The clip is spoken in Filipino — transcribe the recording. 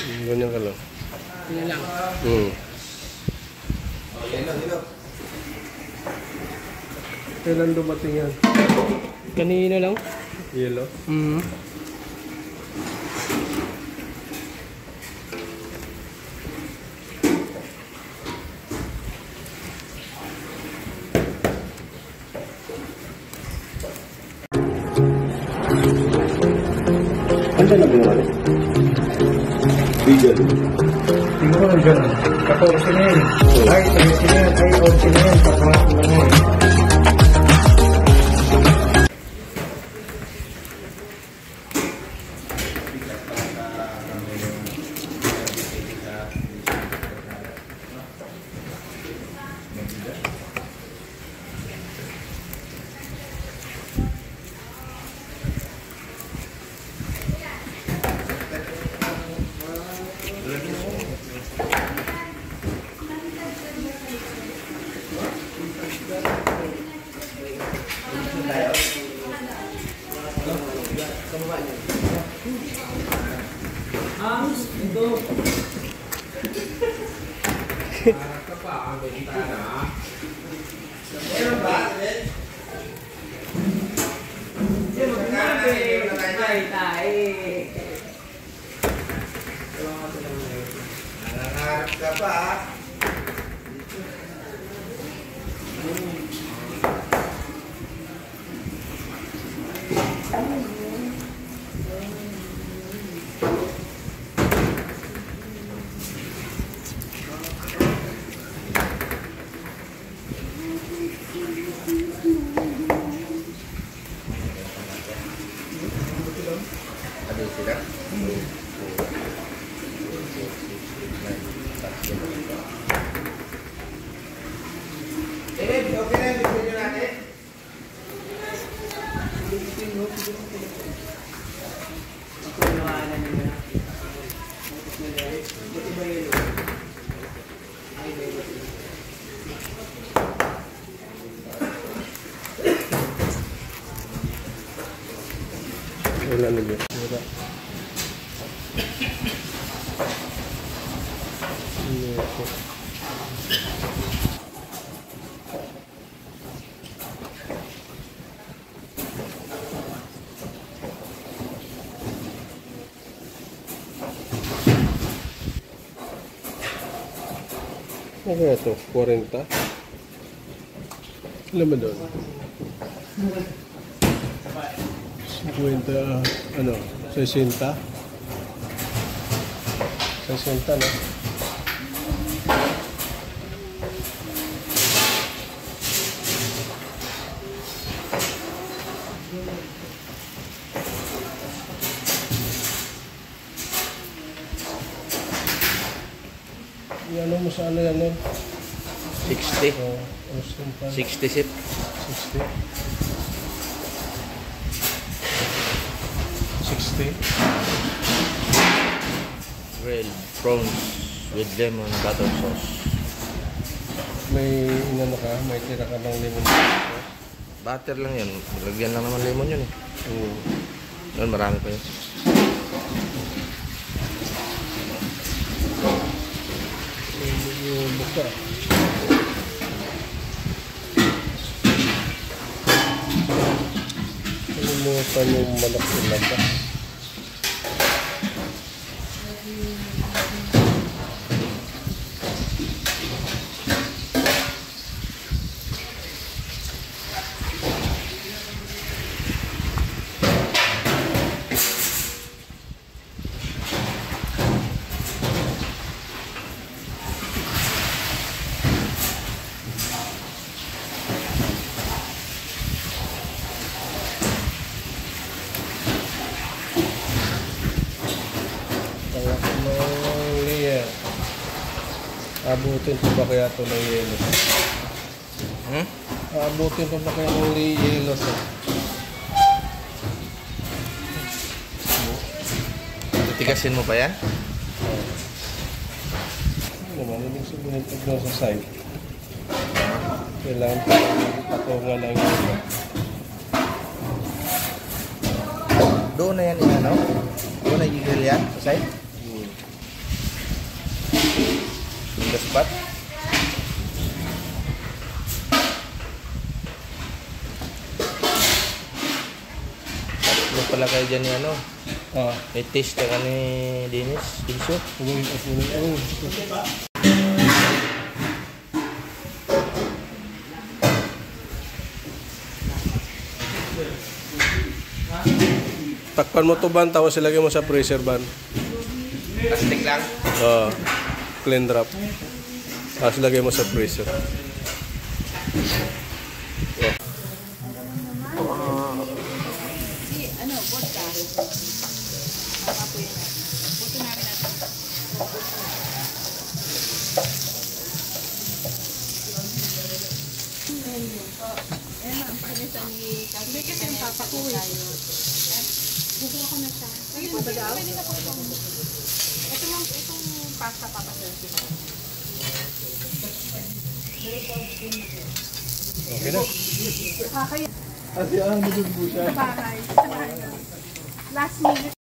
Ganyan ka lang. Yan lang. Kailan dumating yan? Kanina lang. Yellow? Ano na ba naman? Vegan. Siguro dyan. 14 na yun. Ay, 17 na yun. Ay, 14 na yun. Pagkakas na yun. Wala na dyan. Wala. Ano kaya ito? 40? Alam mo doon? 50, ano? 60? 60, no? Ano mo sa ano yan, no? 60. 60 sip. 60. 60. Grilled prawns with lemon butter sauce. May inano ka, may tira ka ng lemon sauce. Butter lang yan. Lagyan lang naman lemon yun eh. Yun, marami pa yun. Yung buka. Kalimutan yung manok yung labas. Abutin ko ba kaya ito ng yelo? Abutin ko ba kaya ng yelo? Titigasin mo pa yan? Ano naman, ibig sabihin ito sa side. Kailangan patungan ng yelo. Doon na yan, ano? Doon na i-grill yan sa side? The spot. Tatlo pala kayo dyan ni ano. Ah, May taste ka ni Dennis. Dinso. uy, takpan mo to ban, tapos ilagay mo sa freezer ban. Plastic lang. Clean wrap. Tapos ilagay mo sa freezer. Okay na. Ate, ang nagugbo siya. Sa bahay. Last minute.